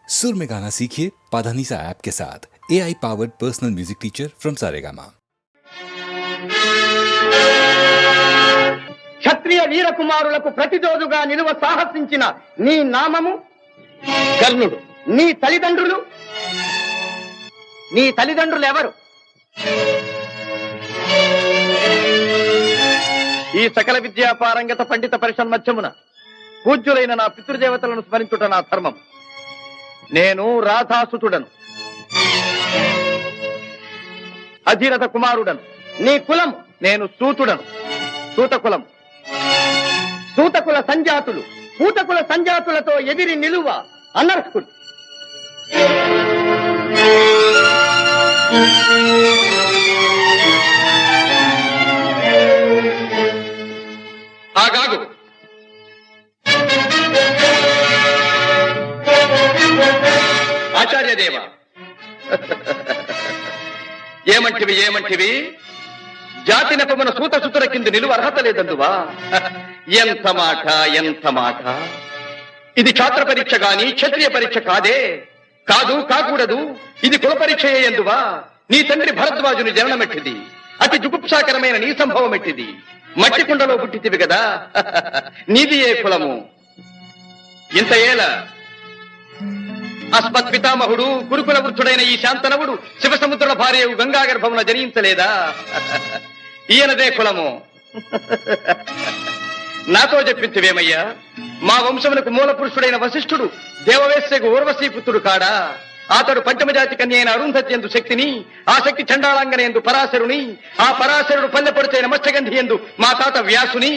सुर में गाना सीखिए पाधानीसा ऐप के साथ। AI powered personal music teacher from Saregama. క్షత్రియ వీర కుమారులకు ప్రతిరోజుగా నిలువ సాహసించిన నీ నామము కర్ణుడు. నీ తల్లిదండ్రులు ఎవరు? ఈ సకల విద్యా పారంగత పండిత పరిషన్మధ్యమున పూజ్యులైన నా పితృదేవతలను స్మరించుట నా ధర్మం. నేను రాధాసుతుడను, అధిరథ కుమారుడను. నీ కులం? నేను సూతుడను, సూతకులం. సూతకుల సంజాతులు పూతకుల సంజాతులతో ఎదిరి నిలువ అనర్హుడు. ఆగాగు. ఆచార్యదేవ, ఏమంటివి? జాతి నెపమున సూత సుతుల కింద నిలువ అర్హత లేదందువా? ఎంత మాట! ఇది క్షాత్ర పరీక్ష గాని క్షత్రియ పరీక్ష కాదే. కాకూడదు. ఇది కుల పరీక్ష ఎందువా? నీ తండ్రి భరద్వాజుని జననమెట్టిది. అతి జుగుప్సాకరమైన నీ సంభవం ఎట్టిది. మట్టి కుండలో పుట్టితివి కదా. నీది ఏ కులము? ఇంత ఏల అస్మత్ పితామహుడు గురుకుల వృద్ధుడైన ఈ శాంతనవుడు శివసముద్రుల భార్య గంగా గర్భమున జనించలేదా? ఈయనదే కులము. నాతో చెప్పించువేమయ్యా? మా వంశమునకు మూల పురుషుడైన వశిష్ఠుడు దేవవేశ్యకు ఊర్వశీపుత్రుడు కాడా? అతడు పంచమజాతి కన్య అయిన అరుంధతి ఎందు శక్తిని, ఆ శక్తి చండాళాంగన ఎందు పరాశరుని, ఆ పరాశరుడు పల్లెపొడిచైన మత్స్యగంధి ఎందు మా తాత వ్యాసుని,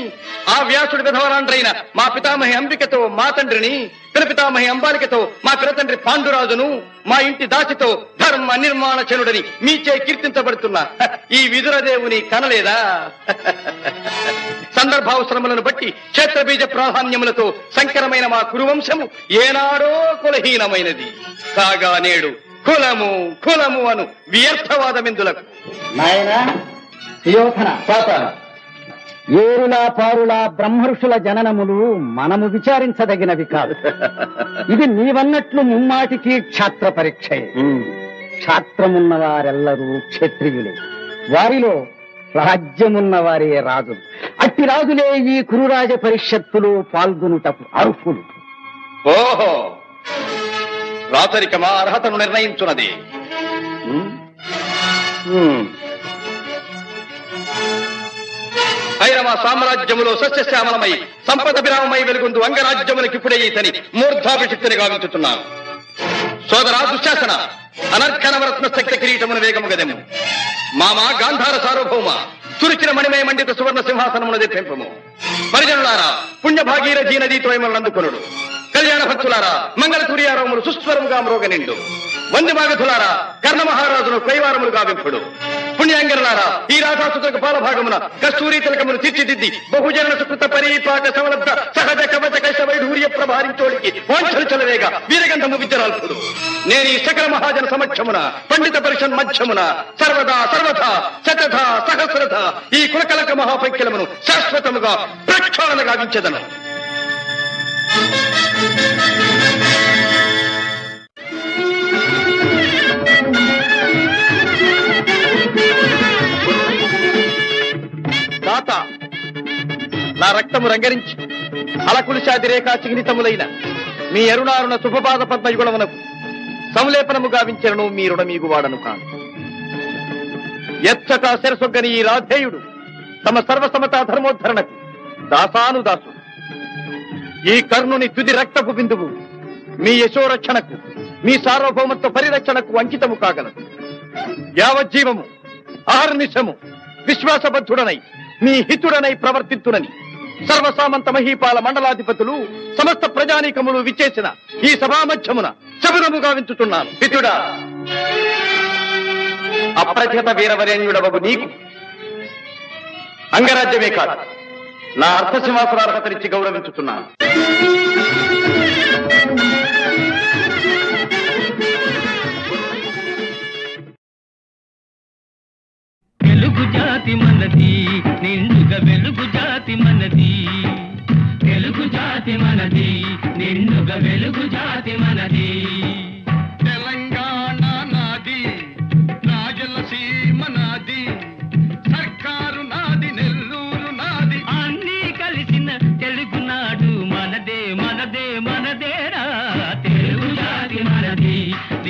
ఆ వ్యాసుడు విధవరాండ్రైన మా పితామహి అంబికతో మా తండ్రిని, పితామహి అంబాలికతో మా పినతండ్రి పాండురాజును, మా ఇంటి దాసితో ధర్మ నిర్మాణ చనుడని మీచే కీర్తించబడుతున్న ఈ విదురదేవుని కనలేదా? సందర్భావసరములను బట్టి క్షేత్రబీజ ప్రాధాన్యములతో సంకరమైన మా కురువంశము ఏనాడో కులహీనమైనది కాగా నేడు కులము అను వ్యర్థవాదమెందులకు. నాయనా సుయోధన, ఏరులా పారులా బ్రహ్మర్షుల జననములు మనము విచారించదగినవి కాదు. ఇది నీవన్నట్లు ముమ్మాటికి క్షాత్ర పరీక్షే. క్షాత్రమున్న వారెల్లరూ క్షత్రియులే, వారిలో రాజ్యమున్న వారే రాజులు. అట్టి రాజులే ఈ కురురాజ పరిషత్తులో పాల్గొనుటకు అర్హులు. ఓహో, రాచరికమా అర్హతను నిర్ణయించున్నది. ఐరవ సామ్రాజ్యములో సస్యశ్యామలమై సంపద విరామమై వెలుగుందు అంగరాజ్యములకిప్పుడే ఇతని మూర్ధాభిషిక్తిని గావించుతున్నాను. సోదరా దుశ్శాసన, అనర్ఘనవరత్న శక్తి కిరీటమును వేగము గదెము. మామా గాంధార సార్వభౌమ, తురిచిన మణిమయ మండిత సువర్ణ సింహాసనమును తెప్పింపము. పరిజనులారా, పుణ్యభాగీరథీ నదీతో అందుకొనుడు. కళ్యాణ భక్తులారా, మంగళ సూర్యారవములు సుస్వరముగా మ్రోగనిండు. వంది మాగధులారా, కర్ణ మహారాజును కైవారములు గావింపుడు. పుణ్యాంగనులారా, ఈ రాధాసుతులకు పాలభాగమున కస్తూరి తిలకమును తీర్చిదిద్ది బహుజన సుకృత పరిపాక సమలబ్ధ సహజ కవచ కైశ వైఢూర్య ప్రభారించోడికి వాంఛలు చలవేగా వీరగంధము విద్యరాల్పుడు. నేను ఈ సకల మహాజన సమక్షమున పండిత పరిషన్ మధ్యమున సర్వదా శతథ సహస్రథ ఈ కులకలక మహాపైక్యలమును శాశ్వతముగా ప్రక్షాళన గావించెదను. నా రక్తము రంగరించి అలకులిశాది రేఖా చిహ్నితములైన మీ అరుణారుణ శుభపాద పద్మయుగుణమునకు సంలేపనము గావించను. మీ రుణమీగు వాడను కాను. ఎచ్చట శిరసొగ్గని ఈ రాధేయుడు తమ సర్వసమతా ధర్మోద్ధరణకు దాసానుదాసుడు. ఈ కర్ణుని తుది రక్తపు బిందువు మీ యశోరక్షణకు, మీ సార్వభౌమత్వ పరిరక్షణకు అంకితము కాగలదు. యావజ్జీవము అహర్నిశము విశ్వాసబద్ధుడనై మీ హితుడనై ప్రవర్తిత్తునని సర్వసామంత మహీపాల మండలాధిపతులు సమస్త ప్రజానీకములు విచ్చేసిన ఈ సభామధ్యమున శబరము గావించుతున్నాను. హితుడా, అప్రతిహత వీరవరేణ్యుడవగు నీకు అంగరాజ్యమే కాదు, నా అర్థసింహాసనార్హతనిచ్చి గౌరవించుతున్నాను. వెలుగు జాతి మనది, నిండుగా వెలుగు జాతి మనది. వెలుగు జాతి మనది, నిండుగా వెలుగు జాతి మనది.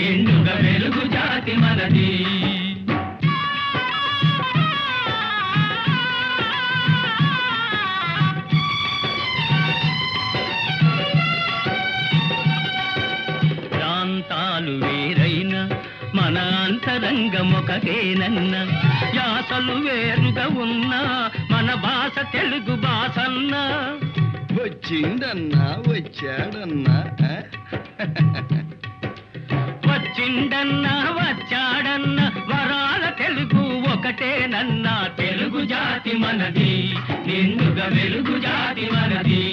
నిండుగా వెలుగు జాతి మనది. ప్రాంతాలు వేరైన మన అంతరంగమొకటేనన్న, యాసలు వేరుగా ఉన్నా మన భాష తెలుగు భాషన్నా. వచ్చిందన్నా వచ్చాడన్నా వచ్చిండన్నా వచ్చాడన్నా వరాల తెలుగు ఒకటేనన్నా. తెలుగు జాతి మనది, నిండుగా వెలుగు జాతి మనది.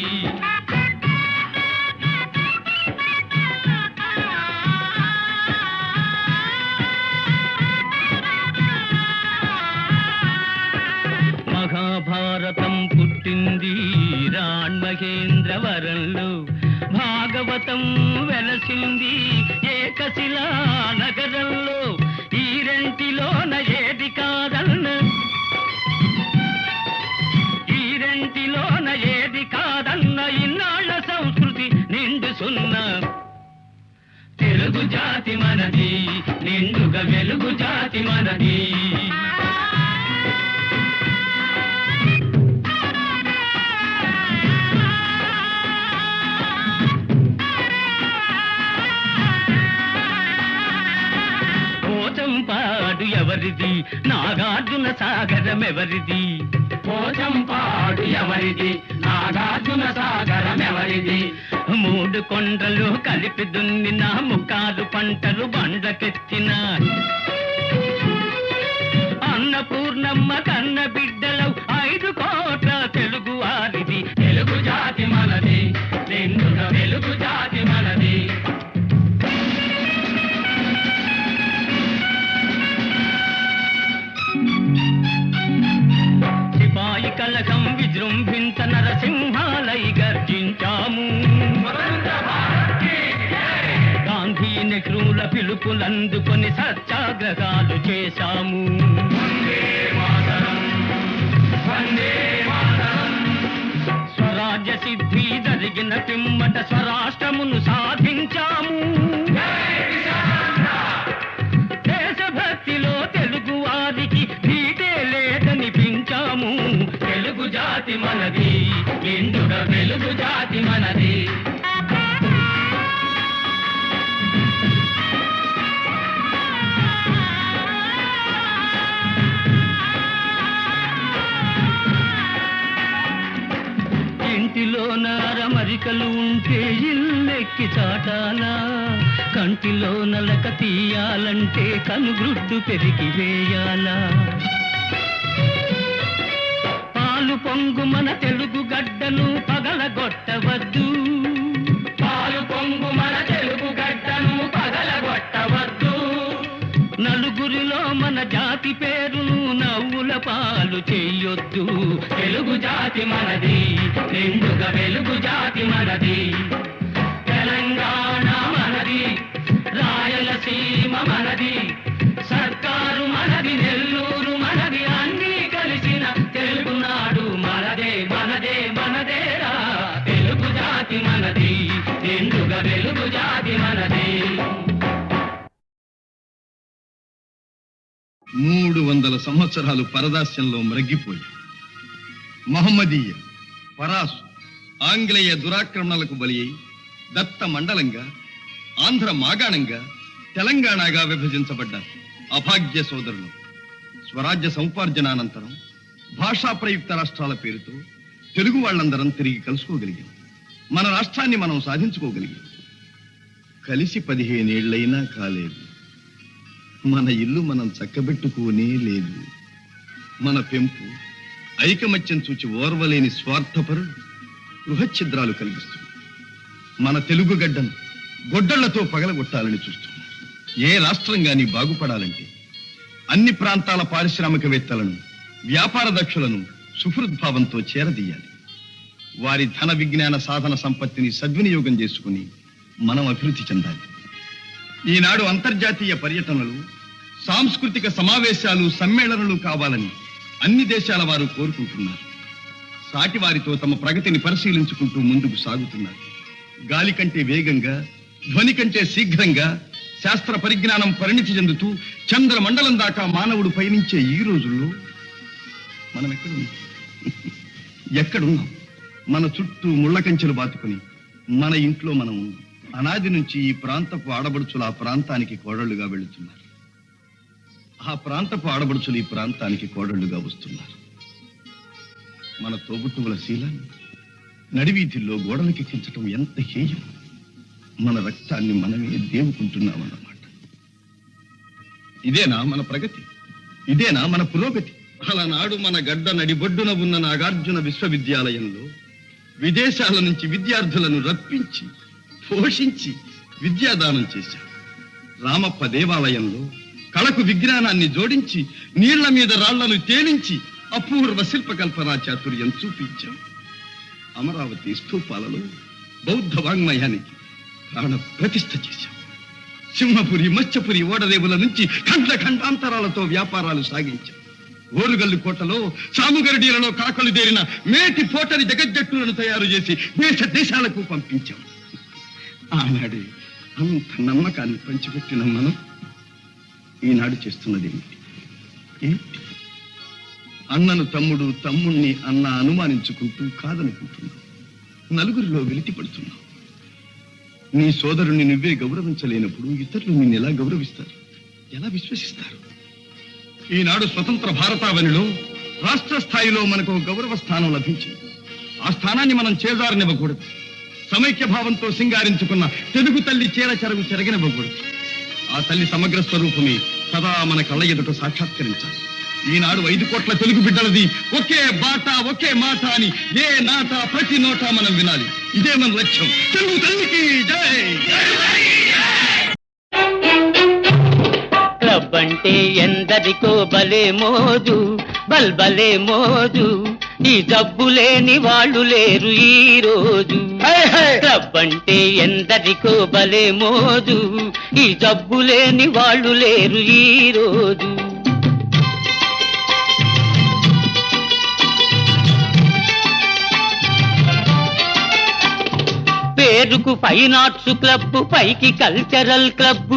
మహాభారతం పుట్టింది రాణ్మహేంద్రవరంలో, భాగవతం వెలసింది ఏకశిలా నగరంలో. ఈ రెంటిలోన ఏది కాదన్న, ఈ రెంటిలోన ఏది కాదన్న, ఇన్నాళ్ళ సంస్కృతి నిండు సున్నా. తెలుగు జాతి మనది, నిండుగా వెలుగు జాతి మనది. పోచంపాడు ఎవరిది, నాగార్జున సాగరం ఎవరిది? పోచంపాడు ఎవరిది, నాగార్జున సాగరం ఎవరిది? మూడు కొండలు కలిపి దున్నిన ముక్కారు పంటలు బండ్లకెత్తిన అన్నపూర్ణమ్మ కన్న బిడ్డలవు 5 కోట్ల తెలుగు వారిది. తెలుగు జాతి మనది, నిండుగా వెలుగు జాతి మనది. సిపాయి కలకం విజృంభించ నరసింహాలై గర్జించాము. గాంధీ నెహ్రూల పిలుపులందుకొని సత్యాగ్రహాలు చేశాము. స్వరాజ్య సిద్ధి జరిగిన పిమ్మట స్వరాష్ట్రమును సాధించాము. దేశభక్తిలో తెలుగు వారికి ధీటే లేదనిపించాము. తెలుగు జాతి మనది, నిండుగా వెలుగు జాతి మనది. ఇంటిలో నారమరికలు ఉంటే ఇల్లెక్కి చాటాలా, కంటిలో నలక తీయాలంటే కనుగ్రుడ్డు పెరిగి వేయాలా. పాలు పొంగు మన తెలుగు గడ్డను పగలగొట్టవద్దు, పాలు పొంగు మన తెలుగు గడ్డను పగలగొట్టవద్దు. నలుగురిలో మన జాతి పేరును నవ్వుల పాలు చెయ్యొద్దు. తెలుగు జాతి మనది, నిండుగా వెలుగు జాతి మనది. తెలంగాణ మనది, రాయలసీమ మనది, సర్కారు మనది, నెల్లూరు మనది, అన్నీ కలిసిన తెలుగునాడు మనదే మనదే మనదేరా. తెలుగు జాతి మనది, నిండుగా వెలుగు జాతి మనది. 300 సంవత్సరాలు పరదాస్యంలో మ్రగ్గిపోయాం. మహమ్మదీయ, పరాసు, ఆంగ్లేయ దురాక్రమణలకు బలి అయి దత్త మండలంగా, ఆంధ్ర మాగాణంగా, తెలంగాణగా విభజించబడ్డారు అభాగ్య సోదరులు. స్వరాజ్య సముపార్జనానంతరం భాషా ప్రయుక్త రాష్ట్రాల పేరుతో తెలుగు వాళ్ళందరం తిరిగి కలుసుకోగలిగాం. మన రాష్ట్రాన్ని మనం సాధించుకోగలిగాం. కలిసి 15 ఏళ్లైనా కాలేదు. మన ఇల్లు మనం చక్కబెట్టుకోనే లేదు. మన పెంపు ఐకమత్యం చూచి ఓర్వలేని స్వార్థపరులు గృహఛిద్రాలు కలిగిస్తుంది. మన తెలుగు గడ్డను గొడ్డళ్లతో పగలగొట్టాలని చూస్తున్నారు. ఏ రాష్ట్రం గాని బాగుపడాలంటే అన్ని ప్రాంతాల పారిశ్రామికవేత్తలను, వ్యాపార దక్షులను సుహృద్భావంతో చేరదీయాలి. వారి ధన విజ్ఞాన సాధన సంపత్తిని సద్వినియోగం చేసుకుని మనం అభివృద్ధి చెందాలి. ఈనాడు అంతర్జాతీయ పర్యటనలు, సాంస్కృతిక సమావేశాలు, సమ్మేళనలు కావాలని అన్ని దేశాల వారు కోరుకుంటున్నారు. సాటి వారితో తమ ప్రగతిని పరిశీలించుకుంటూ ముందుకు సాగుతున్నారు. గాలి కంటే వేగంగా, ధ్వని కంటే శీఘ్రంగా, శాస్త్ర పరిజ్ఞానం పరిణితి చెందుతూ చంద్రమండలం దాకా మానవుడు పయనించే ఈ రోజుల్లో మనం ఎక్కడున్నాం? మన చుట్టూ ముళ్ళ కంచెలు బాతుకుని మన ఇంట్లో మనం ఉన్నాం. అనాది నుంచి ఈ ప్రాంతపు ఆడబడుచులు ఆ ప్రాంతానికి కోడళ్లుగా వెళుతున్నారు. ఆ ప్రాంతపు ఆడబడుచులు ఈ ప్రాంతానికి కోడళ్లుగా వస్తున్నారు. మన తోబుట్టువుల శీలాన్ని నడివీధుల్లో గోడలకెక్కించటం ఎంత హేయం! మన రక్తాన్ని మనమే దేవుకుంటున్నామన్నమాట. ఇదేనా మన ప్రగతి? ఇదేనా మన పురోగతి? అలనాడు మన గడ్డ నడిబొడ్డున ఉన్న నాగార్జున విశ్వవిద్యాలయంలో విదేశాల నుంచి విద్యార్థులను రప్పించి పోషించి విద్యాదానం చేశాం. రామప్ప దేవాలయంలో కళకు విజ్ఞానాన్ని జోడించి నీళ్ల మీద రాళ్లను తేలించి అపూర్వ శిల్పకల్పనా చాతుర్యం చూపించాం. అమరావతి స్తూపాలలో బౌద్ధ వాంగ్మయానికి ప్రాణ ప్రతిష్ఠ చేశాం. సింహపురి మత్స్యపురి ఓడరేవుల నుంచి ఖండ ఖండాంతరాలతో వ్యాపారాలు సాగించాం. ఓరుగల్లు కోటలో సాముగరడీలలో కాకలు దేరిన మేటి పోటరి జగజ్జట్టులను తయారు చేసి దేశ దేశాలకు పంపించాం. ఆనాడే అంత నమ్మకాన్ని పంచిపెట్టిన మనం ఈనాడు చేస్తున్నది ఏంటి? అన్నను తమ్ముడు, తమ్ముణ్ణి అన్న అనుమానించుకుంటూ కాదనుకుంటున్నాం. నలుగురిలో వెలితి పడుతున్నాం. నీ సోదరుణ్ణి నువ్వే గౌరవించలేనప్పుడు ఇతరులు నిన్ను ఎలా గౌరవిస్తారు? ఎలా విశ్వసిస్తారు? ఈనాడు స్వతంత్ర భారతావనిలో రాష్ట్ర స్థాయిలో మనకు గౌరవ స్థానం లభించింది. ఆ స్థానాన్ని మనం చేజారనివ్వకూడదు. సమైక్య భావంతో సింగారించుకున్న తెలుగు తల్లి చీర చెరగు చెరగనివ్వకూడదు. ఆ తల్లి సమగ్ర స్వరూపమే సదా మన కళ్ళ ఎదుట సాక్షాత్కరించాలి. ఈనాడు 5 కోట్ల తెలుగు బిడ్డలది ఒకే బాట ఒకే మాట అని ఏ నాట ప్రతి నోట మనం వినాలి. ఇదే మన లక్ష్యం. తెలుగు తల్లికి జై! క్లబ్ అంటే ఎందరికో బలే మోజు, బల్బలే మోజు. ఈ జబ్బు లేని వాళ్ళు లేరు ఈ రోజు. క్లబ్ అంటే ఎందరికో బలే మోజు, ఈ జబ్బు లేని వాళ్ళు లేరు ఈ రోజు. పేరుకు ఫైన్ ఆర్ట్స్ క్లబ్, పైకి కల్చరల్ క్లబ్.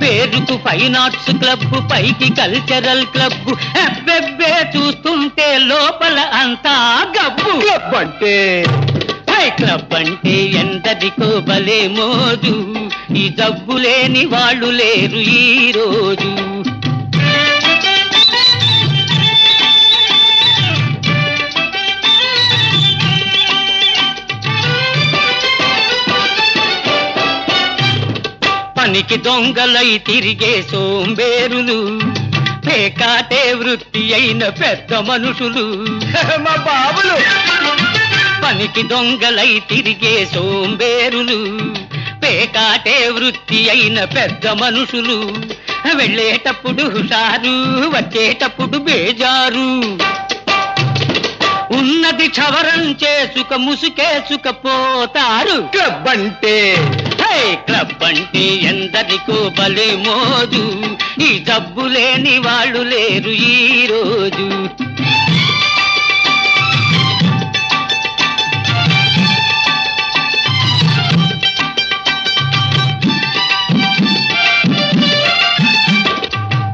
పేరుకు ఫైన్ ఆర్ట్స్ క్లబ్, పైకి కల్చరల్ క్లబ్. అబ్బెబ్బే చూస్తుంటే లోపల అంతా గబ్బు. క్లబ్ అంటే క్లబ్ అంటే ఎందరికో భలే మోజు, ఈ జబ్బు లేని వాళ్ళు లేరు ఈ రోజు. పనికి దొంగలై తిరిగే సోంబేరులు, పేకాటే వృత్తి అయిన పెద్ద మనుషులు. మా బాబులు పనికి దొంగలై తిరిగే సోంబేరులు, పేకాటే వృత్తి అయిన పెద్ద మనుషులు. వెళ్ళేటప్పుడు హుషారు, వచ్చేటప్పుడు బేజారు. ఉన్నది క్షవరం చేసుక ముసుకేసుకపోతారు. క్లబ్ అంటే క్లబ్ అంటే ఎందరికో భలే మోజు, ఈ జబ్బు లేని వాళ్ళు లేరు ఈ రోజు.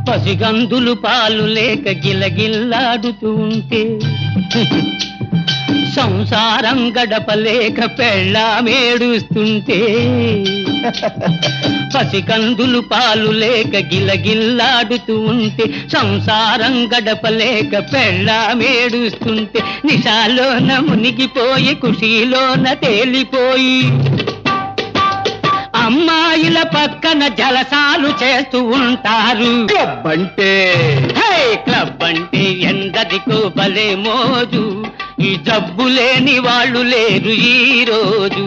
పసిగందులు పాలు లేక గిలగిల్లాడుతూ ఉంటే, సంసారం గడపలేక పెళ్ళామేడుస్తుంటే. పసికందులు పాలు లేక గిలగిల్లాడుతూ ఉంటే, సంసారం గడపలేక పెళ్ళామేడుస్తుంటే. నిశాలోన మునిగిపోయి ఖుషీలోన తేలిపోయి, అమ్మాయిల పక్కన జలసాలు చేస్తూ ఉంటారు. క్లబ్ అంటే క్లబ్ అంటే ఎందరికో భలే మోజు, ఈ జబ్బు లేని వాళ్ళు లేరు ఈ రోజు.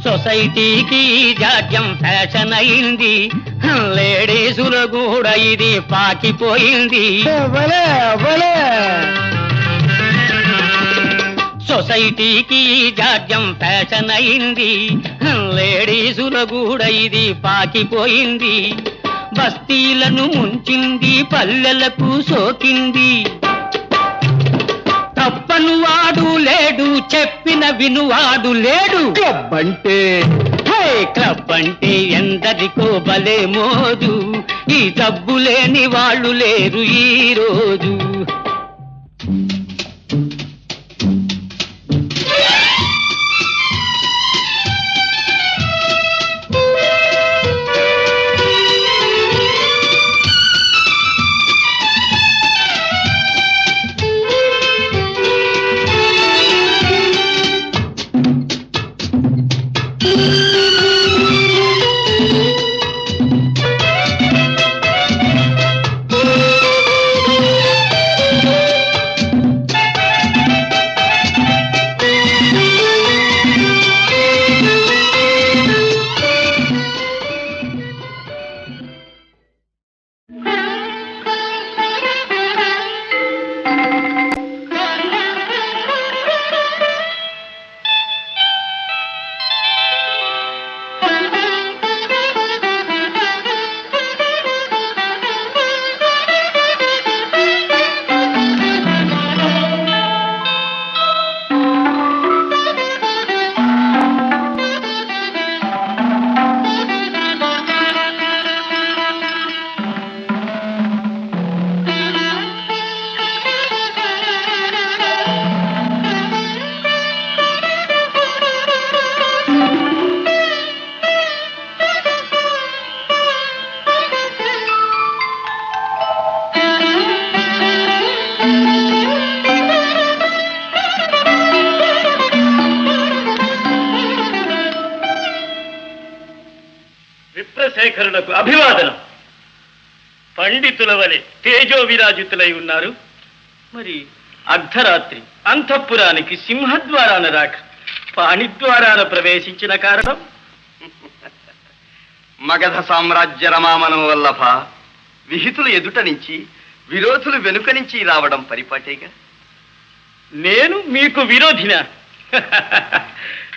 సొసైటీకి జాడ్యం ఫ్యాషన్ అయింది, లేడీసులు కూడా ఇది పాకిపోయింది. సొసైటీకి జాడ్యం ఫ్యాషన్ అయింది, లేడీసులు కూడా ఇది పాకిపోయింది. బస్తీలను ముంచింది, పల్లెలకు సోకింది. తప్పను వాడు లేడు, చెప్పిన వినువాడు లేడు. క్లబ్ అంటే క్లబ్ అంటే ఎందరికో భలే మోజు, ఈ డబ్బు లేని వాళ్ళు లేరు ఈ రోజు. విప్రశేఖరులకు అభివాదనం. పండితుల వలె తేజో విరాజితులై ఉన్నారు. మరి అర్ధరాత్రి అంతఃపురానికి సింహద్వారాన రాక పాణిద్వారాన ప్రవేశించిన కారణం? మగధ సామ్రాజ్య రమామనం వల్లభ, విహితులు ఎదుట నుంచి విరోధులు వెనుక నుంచి రావడం పరిపాటేగా. నేను మీకు విరోధినా?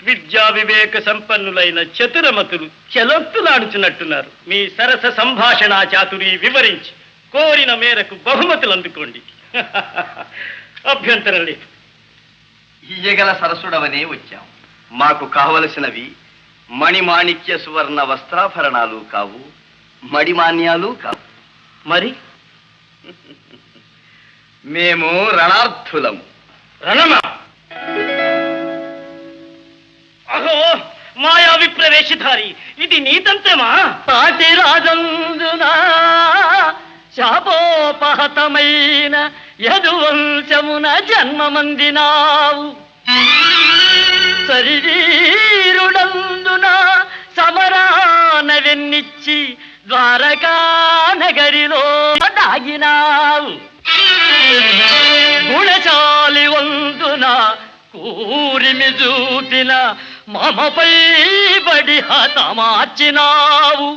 విద్యా వివేక సంపన్నులైన చతురమతులు చెలొత్తులాడుచున్నట్టున్నారు. మీ సరస సంభాషణా చాతురి వివరించి కోరిన మేరకు బహుమతులు అందుకోండి. అభ్యంతరం లేదు. ఇయ్యగల సరసుడవనే వచ్చాం. మాకు కావలసినవి మణిమాణిక్య సువర్ణ వస్త్రాభరణాలు కావు, మడిమాన్యాలు కావు. మరి మేము రణార్థులము. రణమా? అహో, మాయా విప్రవేశధారి, ఇది నీతంత్రమా? పాటి రాజందునా శాపోపహతమైన యదువంశమున జన్మమందినావు. శరీరుడందున సమరాన వెన్నిచ్చి ద్వారకా నగరిలో దాగినావు. గుణశాలి వందున కూరిమి చూపిన మమపై బడి హతమార్చినావు.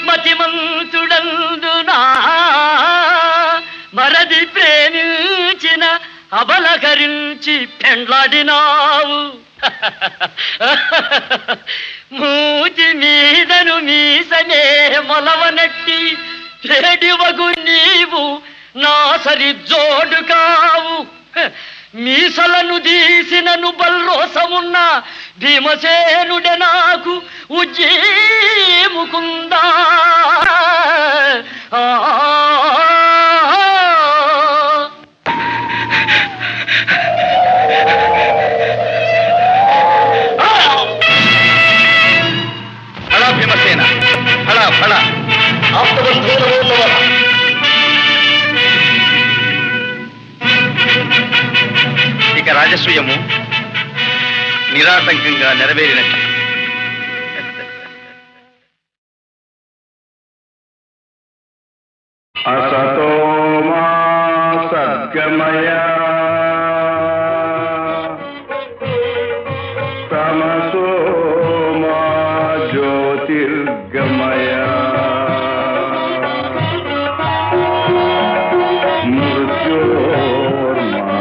మతిమంతుడందునా మరది ప్రేమించిన అబలకరించి పెండ్లాడినావు. మూతి మీదను మీసనే మొలవనట్టి చెడివగు నీవు నా సరి జోడు కావు. మీసలను తీసినను బల్రోసమున్న భీమసేనుడే నాకు ఉజ్జీముకుందా. ఫళ భీమసేన, ఫళ ఫళ. ఇక రాజసూయము నిరాటంకంగా నెరవేరినట్టు. असतो मा सद्गमय तमसो मा ज्योतिर्गमय मृत्योर्मा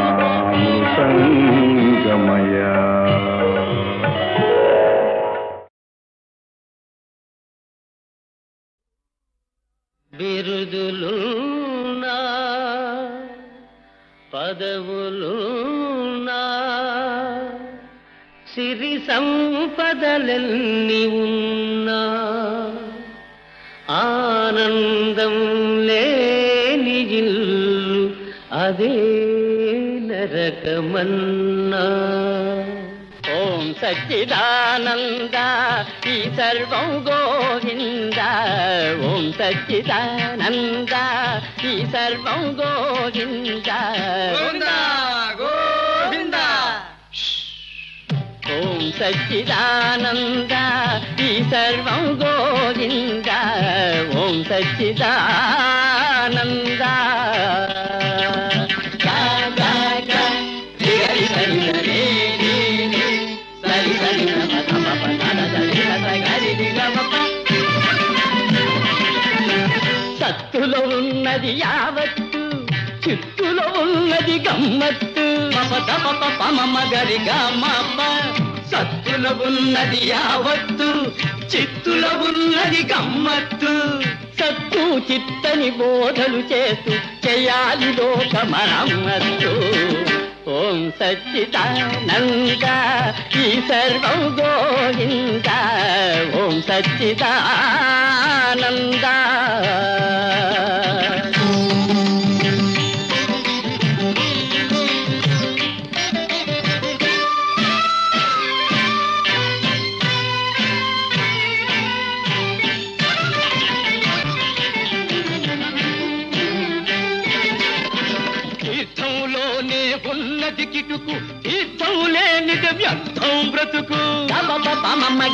मृतङ्गमय బిరుదులున్నా పదవులున్నా సిరి సంపదలెన్ని ఉన్నా ఆనందం లేని ఇల్లు అదే నరకమన్నా. ఓం సచ్చిదానంద ఈ సర్వం గోవింద. ఓం సచ్చిదానంద ఈ సర్వం గోవింద. గోవింద. ఓం సచ్చిదానంద ఈ సర్వం గోవింద. ఓం సచ్చిదానంద. సత్తులో ఉన్నది యావత్తు, చిత్తులో ఉన్నది గమ్మత్తు. మగరి గమ్మ. సత్తులో ఉన్నది యావత్తు, చిత్తులో ఉన్నది గమ్మత్తు. సత్తు చిత్తని బోధలు చేస్తూ చేయాలి లోక మరమ్మత్తు. ఓం సచ్చిదానంద ఈ సర్వం గోవింద. ఓం సచ్చిదానంద. తీర్థంలోనే ఉన్నది కిటుకు, తీర్థం లేనిది వ్యర్థం బ్రతుకు.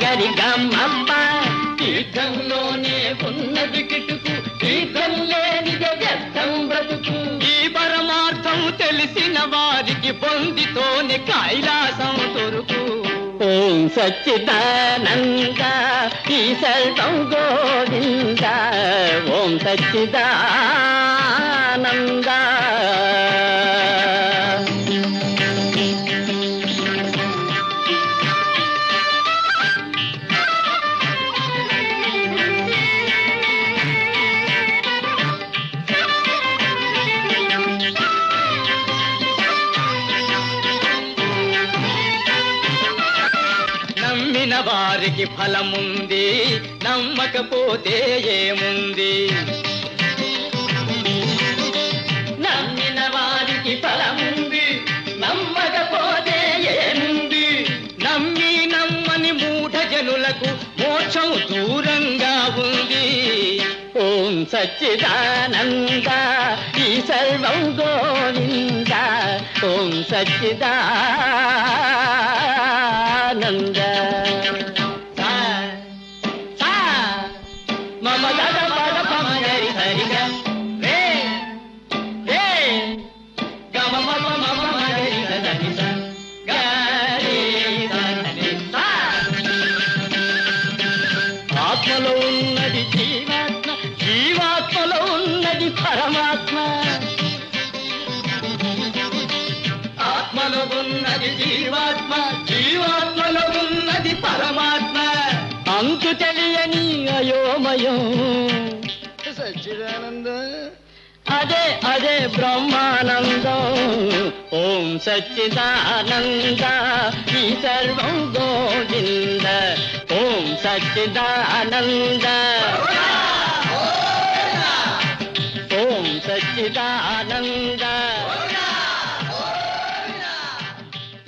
గరి గమ్మ. తీర్థంలోనే ఉన్నది కిటుకు, తీర్థం లేనిది వ్యర్థం బ్రతుకు. ఈ పరమార్థం తెలిసిన వారికి పొందితోనే కైలాసం దొరుకు. ఓం సచ్చిదానంద ఈ సర్వం గోవింద. ఓం సచ్చిదానంద. నమ్మిన వారికి ఫలముంది, నమ్మకపోతే ఏముంది. నమ్మిన వారికి ఫలముంది, నమ్మకపోతే ఏముంది. నమ్మి నమ్మని మూఢ జనులకు మోక్షం దూరంగా ఉంది. ఓం సచ్చిదానంద ఈ సర్వం గోవింద. ఓం సచ్చిదానంద. మమ గద పద పమ గరి హరిగ రే రే గమ మమ మమ గరి దని స గరి దని స. ఆత్మలో ఉన్నది జీవాత్మ, జీవాత్మలో ఉన్నది పరమాత్మ. ఆత్మలో ఉన్నది జీవాత్మ, జీవాత్మలో ఉన్నది పరమాత్మ. అంతు తెలియని అయోమయం సచ్చిదానంద అదే అదే బ్రహ్మానందం. ఓం సచ్చిదానంద ఈ సర్వం గోవింద. ఓం సచ్చిదానంద. ఓం సచ్చిదానంద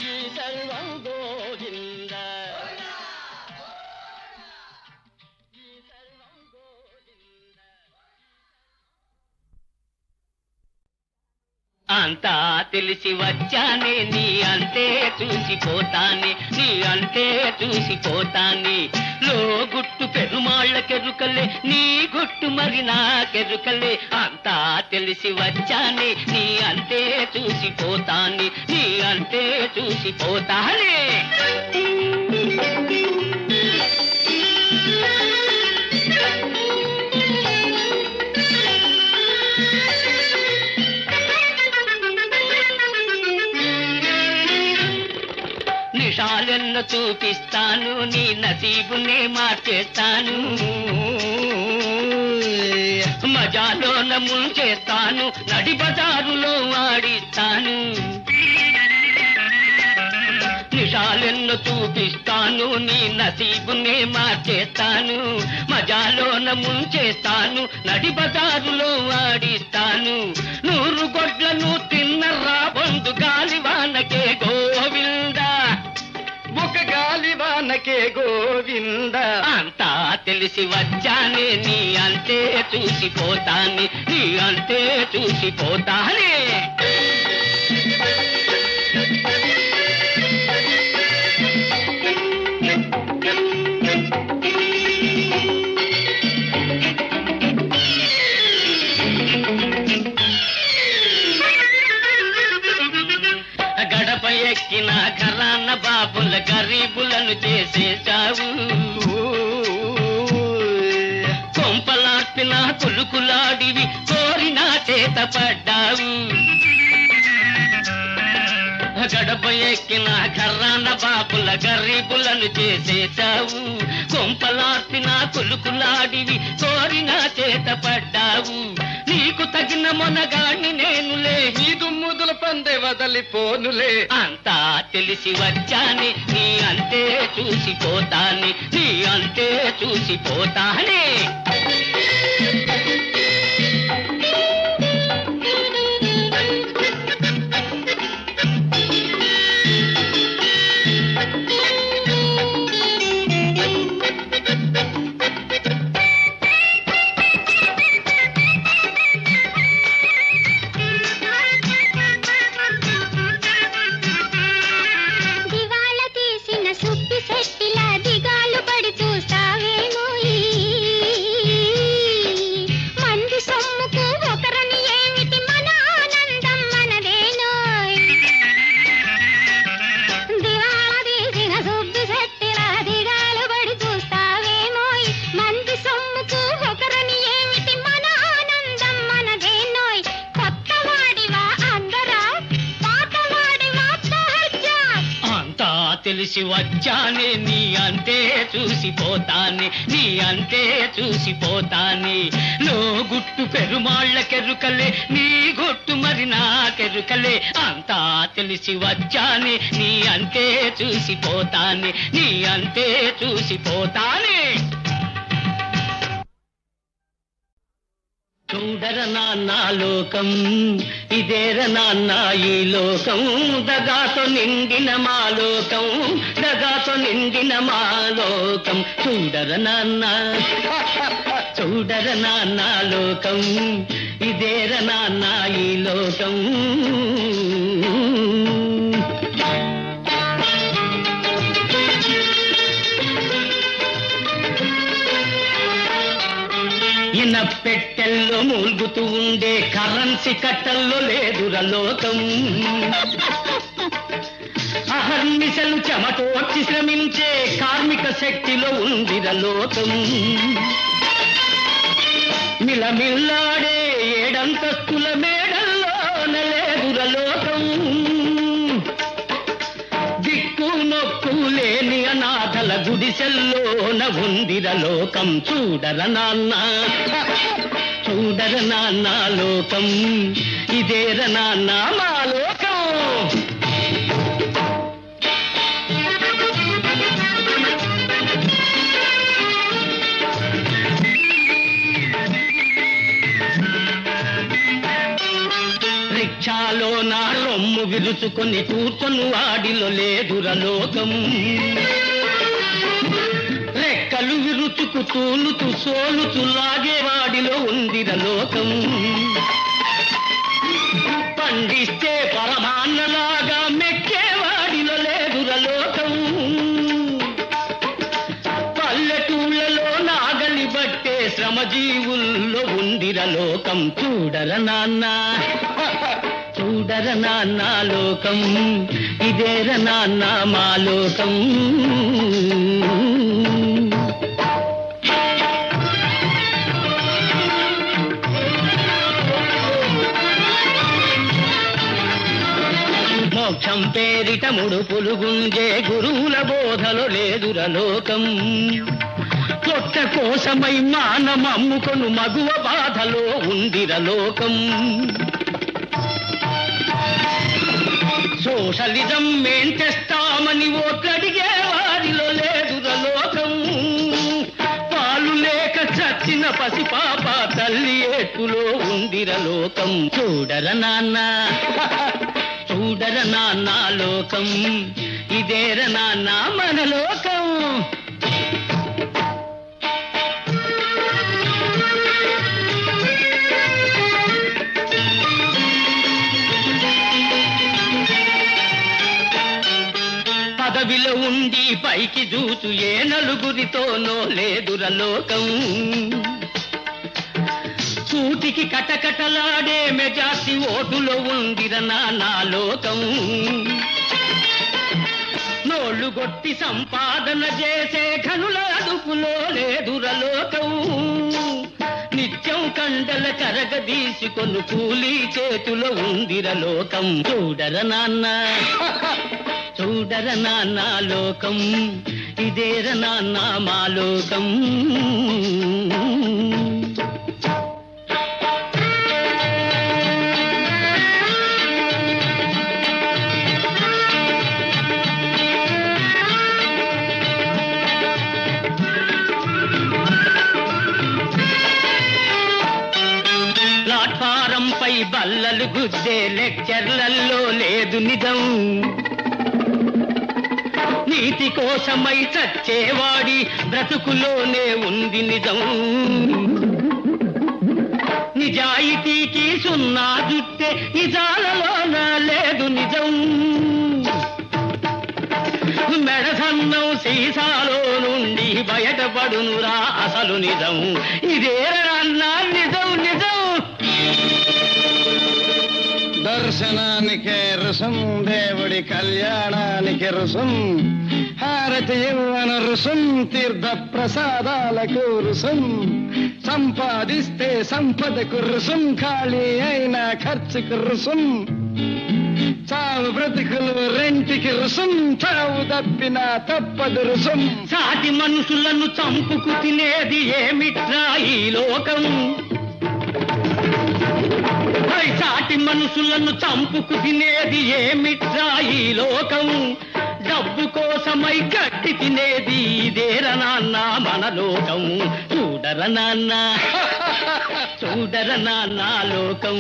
ఈ సర్వం గోవింద. ఈ సర్వం గోవింద. అంతా తెలిసి వచ్చానే నీ అంతే చూసిపోతానే, నీ అంతే చూసిపోతానే. లో గుట్టు పెరుమాళ్ళకెరుకలే, నీ గుట్టు మరి నాకెరుకలే. అంతా తెలిసి వచ్చానే నీ అంతే చూసిపోతానే, నీ అంతే చూసిపోతానే. నిషాలెన్న చూపిస్తాను, నీ నసీబునే మార్చేస్తాను. మజాలోన ముంచేస్తాను, నడి బజారులో ఆడిస్తాను. నిషాలెన్నో చూపిస్తాను, నీ నసీబునే మార్చేస్తాను. మజాలోన ముంచేస్తాను, నడి బజారులో ఆడిస్తాను. 100 గొడ్లను తిన్నరా బంధు గాలివానకే గోవిందా, ఒక గాలివానకే గోవింద. అంతా తెలిసి వచ్చానే, నీ అంతే చూసిపోతానే, నీ అంతే చూసిపోతానే. గడప ఎక్కిన ఘరాన బాబుల గరీబులను చేసేశావు. కొంపలార్పిన కులుకులాడివి కోరిన చేత పడ్డావు. గడప ఎక్కిన ఘరాన బాబుల గరీబులను చేసేశావు. కొంపలార్పిన కులుకులాడివి కోరిన చేత పడ్డావు. నీకు తగిన మొనగాణ్ణి నేనులే, ఈ దుమ్ముదుల పందె వదలిపోనులే. అంతా తెలిసి వచ్చాని, నీ అంతే చూసిపోతాని, నీ అంతే చూసిపోతానే. తెలిసి వచ్చానే, నీ అంతే చూసిపోతానే, నీ అంతే చూసిపోతానే. లో గుట్టు పెరుమాళ్ళకెరుకలే, నీ గుట్టు మరి నాకెరుకలే. అంతా తెలిసి వచ్చానే, నీ అంతే చూసిపోతానే, నీ అంతే చూసిపోతానే. చూడర నాన్న లోకం, ఇదేర నాన్న ఈ లోకం. దగాతో నిండిన మా లోకం, దగాతో నిండిన మా లోకం. చూడర నాన్న, చూడర నాన్న లోకం, ఇదేర నాన్న ఈ లోకం. ఇన పెట్టెల్లో మూల్గుతూ ఉండే కరెన్సీ కట్టల్లో లేదుర లోకం. అహర్నిశలు చెమటోడ్చి శ్రమించే కార్మిక శక్తిలో ఉందిర లోకం. మిలమిల్లాడే ఏడంతస్తుల మేడల్లోన లేదుర లోకం. దిక్కు నొక్కు లేని అనాథల గుడిసెల్లోన ఉందిర లోకం. చూడర నాన్న, చూడర నాన్న లోకం, ఇదేర నాన్న మా లోకం. రిక్షాలో నా రొమ్ము విరుచుకొని కూర్చొని వాడిలో లేదుర లోకం. రెక్కలు విరుచుకు తూలుతూ సోలుతూ లాగేవాడిలో ఉందిర లోకం. పండిస్తే పరమాన్నలాగా మెక్కేవాడిలో లేదుర లోకం. పల్లెటూళ్ళలో నాగలి బట్టే శ్రమజీవుల్లో ఉందిర లోకం. చూడర నాన్న, చూడర నాన్న లోకం, ఇదేర నాన్న మా లోకం. మోక్షం పేరిట ముడుపులు గుంజే గురువుల బోధలో లేదుర లోకం. పొట్ట కోసమై మానమమ్ముకొను మగువ బాధ ఊహలో ఉందిరలోకం. సోషలిజం మేం తెస్తామని ఓట్లడిగే వారిలో లేదురలోకం. పాలు లేక చచ్చిన పసిపాప తల్లి ఏటులో ఉందిరలోకం. చూడర నాన్న చూడర నాన్న లోకం, ఇదేర నాన్న మన లోకం. పదవిలో ఉండి పైకి చూచు ఏ నలుగురితోనో లేదురలోకం. కూటికి కటకటలాడే మెజార్టీ ఓటులో ఉందిర నానా లోకం. నోళ్లు గొట్టి సంపాదన చేసే ఘనుల అదుపులో లేదురలోకం. నిత్యం కండల కరగదీసుకొను కూలీ చేతులో ఉందిరలోకం. చూడర నాన్న చూడర నాన్న లోకం, ఇదేర నాన్న మా లోకం. ప్లాట్ఫారంపై బల్లలు గుద్దే లెక్చర్లలో లేదు నిజం. నీతి కోసమై చచ్చేవాడి బ్రతుకులోనే ఉంది నిజం. నిజాయితీకి సున్నా జుట్టే నిజాలలోన లేదు నిజం. మెడసన్నం సీసాలో నుండి బయటపడునురా అసలు నిజం. ఇదే అన్నా నిజం నిజం. దర్శనానికే రుసం, దేవుడి కళ్యాణానికి రుసం, హారతి ఇవ్వన రుసం, తీర్థ ప్రసాదాలకు రుసం, సంపాదిస్తే సంపదకు రుసం, ఖాళీ అయిన ఖర్చుకు రుసం, చావు బ్రతుకులు రెంటికి రుసం, చావు తప్పిన తప్పదు రుసం. సాటి మనుషులను చంపుకు తినేది ఏమిట్రా ఈ లోకం. సాటి మనుషులను చంపుకు తినేది ఏమిట్రా ఈ లోకం. డబ్బు కోసమై గట్టి తినేది ఇదేర నాన్న మన లోకం. చూడర నాన్న చూడర నాన్న లోకం,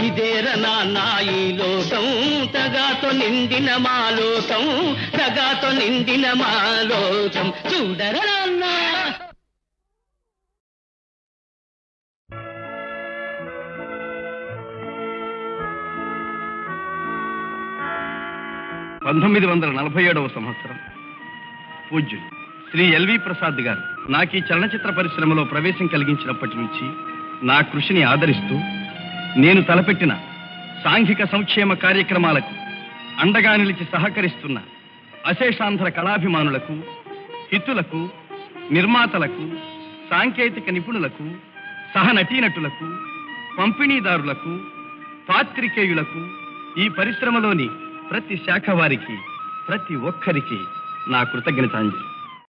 ఇదేర నాన్న ఈ లోకం. తగాతో నిండిన మా లోకం, తగాతో నిండిన మా లోకం. చూడర నాన్న. సంవత్సరం పూజ్యులు శ్రీ ఎల్వి ప్రసాద్ గారు నాకు ఈ చలనచిత్ర పరిశ్రమలో ప్రవేశం కలిగించినప్పటి నుంచి నా కృషిని ఆదరిస్తూ నేను తలపెట్టిన సాంఘిక సంక్షేమ కార్యక్రమాలకు అండగా నిలిచి సహకరిస్తున్న అశేషాంధ్ర కళాభిమానులకు, హితులకు, నిర్మాతలకు, సాంకేతిక నిపుణులకు, సహనటీనటులకు, పంపిణీదారులకు, పాత్రికేయులకు, ఈ పరిశ్రమలోని ప్రతి శాఖ వారికి, ప్రతి ఒక్కరికి నా కృతజ్ఞతాంజలి.